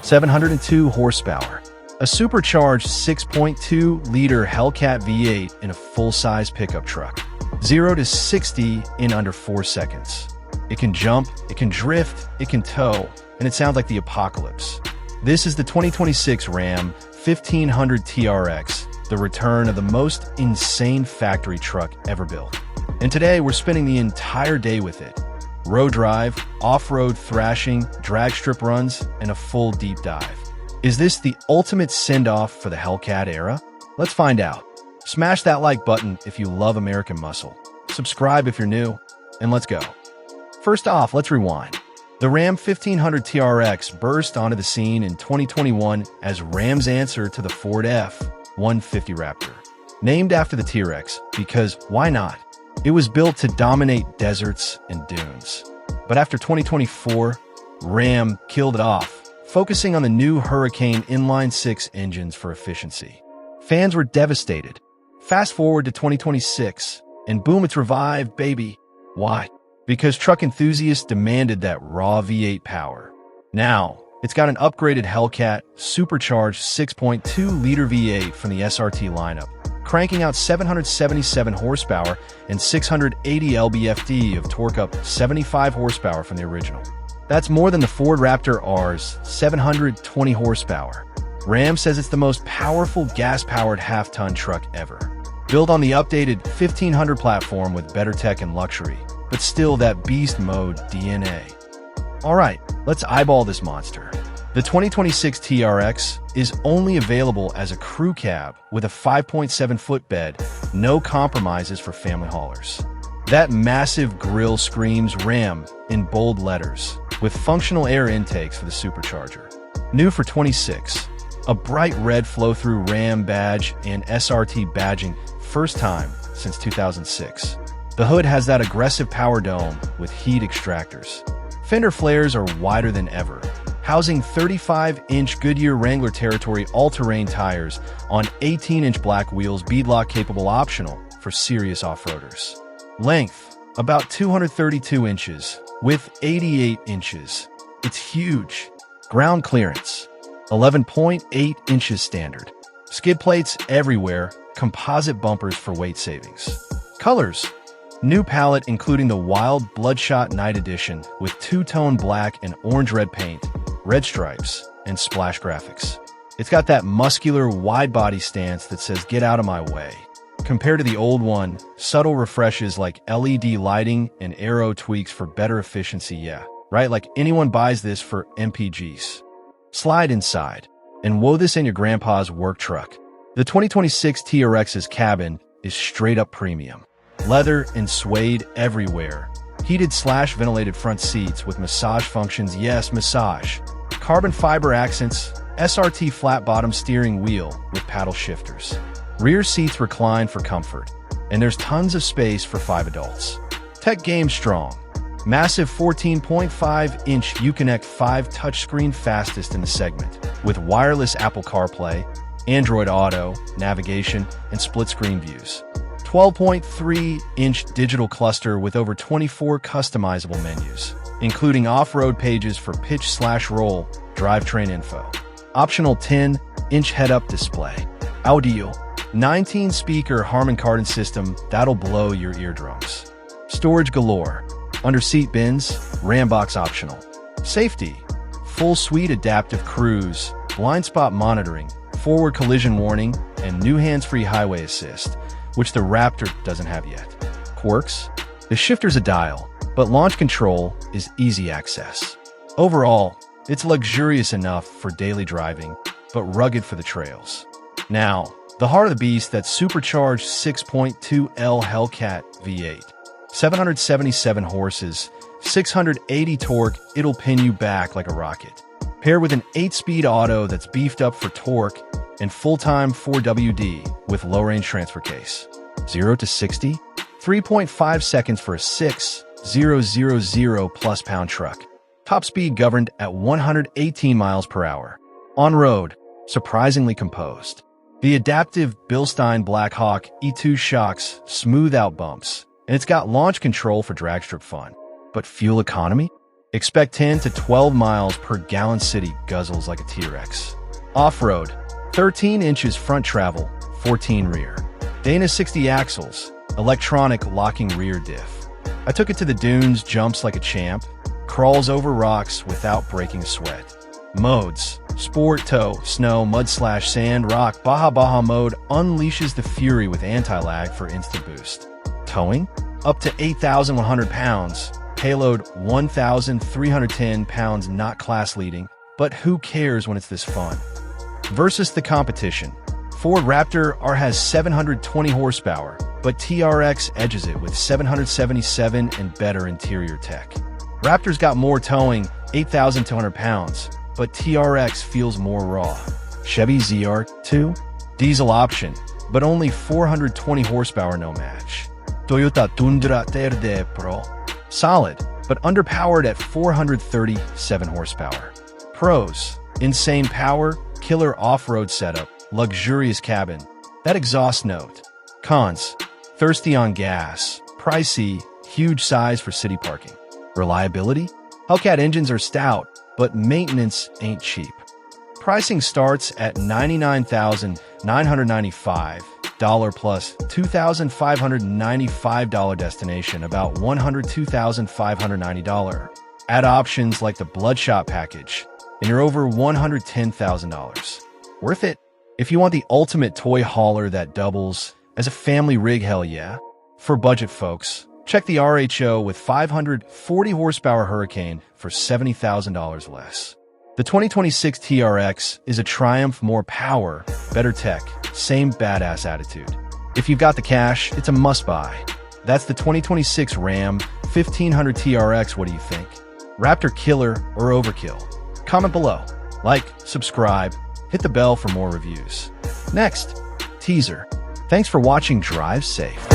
702 horsepower. A supercharged 6.2-liter Hellcat V8 in a full-size pickup truck. 0 to 60 in under 4 seconds. It can jump, it can drift, it can tow, and it sounds like the apocalypse. This is the 2026 Ram 1500 TRX, the return of the most insane factory truck ever built. And today we're spending the entire day with it. Road drive, off-road thrashing, drag strip runs, and a full deep dive. Is this the ultimate send-off for the Hellcat era? Let's find out. Smash that like button if you love American muscle. Subscribe if you're new, and let's go. First off, let's rewind. The Ram 1500 TRX burst onto the scene in 2021 as Ram's answer to the Ford F-150 Raptor. Named after the T-Rex, because why not? It was built to dominate deserts and dunes. But after 2024, Ram killed it off, focusing on the new Hurricane inline-six engines for efficiency. Fans were devastated. Fast forward to 2026, and boom, it's revived, baby. Why? Because truck enthusiasts demanded that raw V8 power. Now, it's got an upgraded Hellcat supercharged 6.2-liter V8 from the SRT lineup, cranking out 777 horsepower and 680 lb-ft of torque, up 75 horsepower from the original. That's more than the Ford Raptor R's 720 horsepower. Ram says it's the most powerful gas-powered half-ton truck ever. Built on the updated 1500 platform with better tech and luxury, but still that beast mode DNA. Alright, let's eyeball this monster. The 2026 TRX is only available as a crew cab with a 5.7-foot bed, no compromises for family haulers. That massive grille screams Ram in bold letters, with functional air intakes for the supercharger. New for 26, a bright red flow-through Ram badge and SRT badging, first time since 2006. The hood has that aggressive power dome with heat extractors. Fender flares are wider than ever, housing 35-inch Goodyear Wrangler Territory all-terrain tires on 18-inch black wheels, beadlock capable, optional for serious off-roaders. Length, about 232 inches, width 88 inches. It's huge. Ground clearance, 11.8 inches standard. Skid plates everywhere, composite bumpers for weight savings. Colors, new palette including the Wild Bloodshot Night Edition with two-tone black and orange-red paint, red stripes, and splash graphics. It's got that muscular, wide-body stance that says, "Get out of my way." Compared to the old one, subtle refreshes like LED lighting and aero tweaks for better efficiency, yeah, right? Like anyone buys this for MPGs. Slide inside, and whoa, this ain't your grandpa's work truck. The 2026 TRX's cabin is straight-up premium. Leather and suede everywhere. Heated/ventilated front seats with massage functions, yes, massage. Carbon fiber accents, SRT flat-bottom steering wheel with paddle shifters. Rear seats recline for comfort, and there's tons of space for 5 adults. Tech game strong. Massive 14.5-inch Uconnect 5 touchscreen, fastest in the segment, with wireless Apple CarPlay, Android Auto, navigation, and split-screen views. 12.3-inch digital cluster with over 24 customizable menus, including off-road pages for pitch/roll, drivetrain info. Optional 10-inch head-up display. Audio, 19-speaker Harman Kardon system that'll blow your eardrums. Storage galore. Under-seat bins, Ram box optional. Safety, full suite adaptive cruise, blind spot monitoring, forward collision warning, and new hands-free highway assist, which the Raptor doesn't have yet. Quirks, the shifter's a dial, but launch control is easy access. Overall, it's luxurious enough for daily driving, but rugged for the trails. Now, the heart of the beast, that supercharged 6.2L Hellcat V8. 777 horses, 680 torque, it'll pin you back like a rocket. Paired with an 8-speed auto that's beefed up for torque and full-time 4WD with low-range transfer case. 0 to 60, 3.5 seconds for a 6,000 plus pound truck. Top speed governed at 118 miles per hour. On road, surprisingly composed. The adaptive Bilstein Black Hawk E2 shocks smooth out bumps, and it's got launch control for drag strip fun. But fuel economy? Expect 10 to 12 miles per gallon. City guzzles like a TRX. Off-road, 13 inches front travel, 14 rear. Dana 60 axles, electronic locking rear diff. I took it to the dunes, jumps like a champ, crawls over rocks without breaking a sweat. Modes: Sport, Tow, Snow, Mud/Sand, Rock. Baja mode unleashes the fury with anti-lag for instant boost. Towing? Up to 8,100 pounds. Payload 1,310 pounds, not class leading, but who cares when it's this fun? Versus the competition. Ford Raptor R has 720 horsepower, but TRX edges it with 777 and better interior tech. Raptor's got more towing, 8,200 pounds, but TRX feels more raw. Chevy ZR2? Diesel option, but only 420 horsepower, no match. Toyota Tundra Verde Pro? Solid, but underpowered at 437 horsepower. Pros: insane power, killer off-road setup, luxurious cabin. That exhaust note. Cons: thirsty on gas, pricey, huge size for city parking. Reliability? Hellcat engines are stout, but maintenance ain't cheap. Pricing starts at $99,995 plus $2,595 destination, about $102,590. Add options like the Bloodshot package, and you're over $110,000. Worth it? If you want the ultimate toy hauler that doubles as a family rig, hell yeah. For budget folks, check the RHO with 540 horsepower Hurricane for $70,000 less. The 2026 TRX is a triumph: more power, better tech, same badass attitude. If you've got the cash, it's a must-buy. That's the 2026 Ram 1500 TRX. What do you think? Raptor killer or overkill? Comment below. Like, subscribe, hit the bell for more reviews. Next, teaser. Thanks for watching. Drive safe.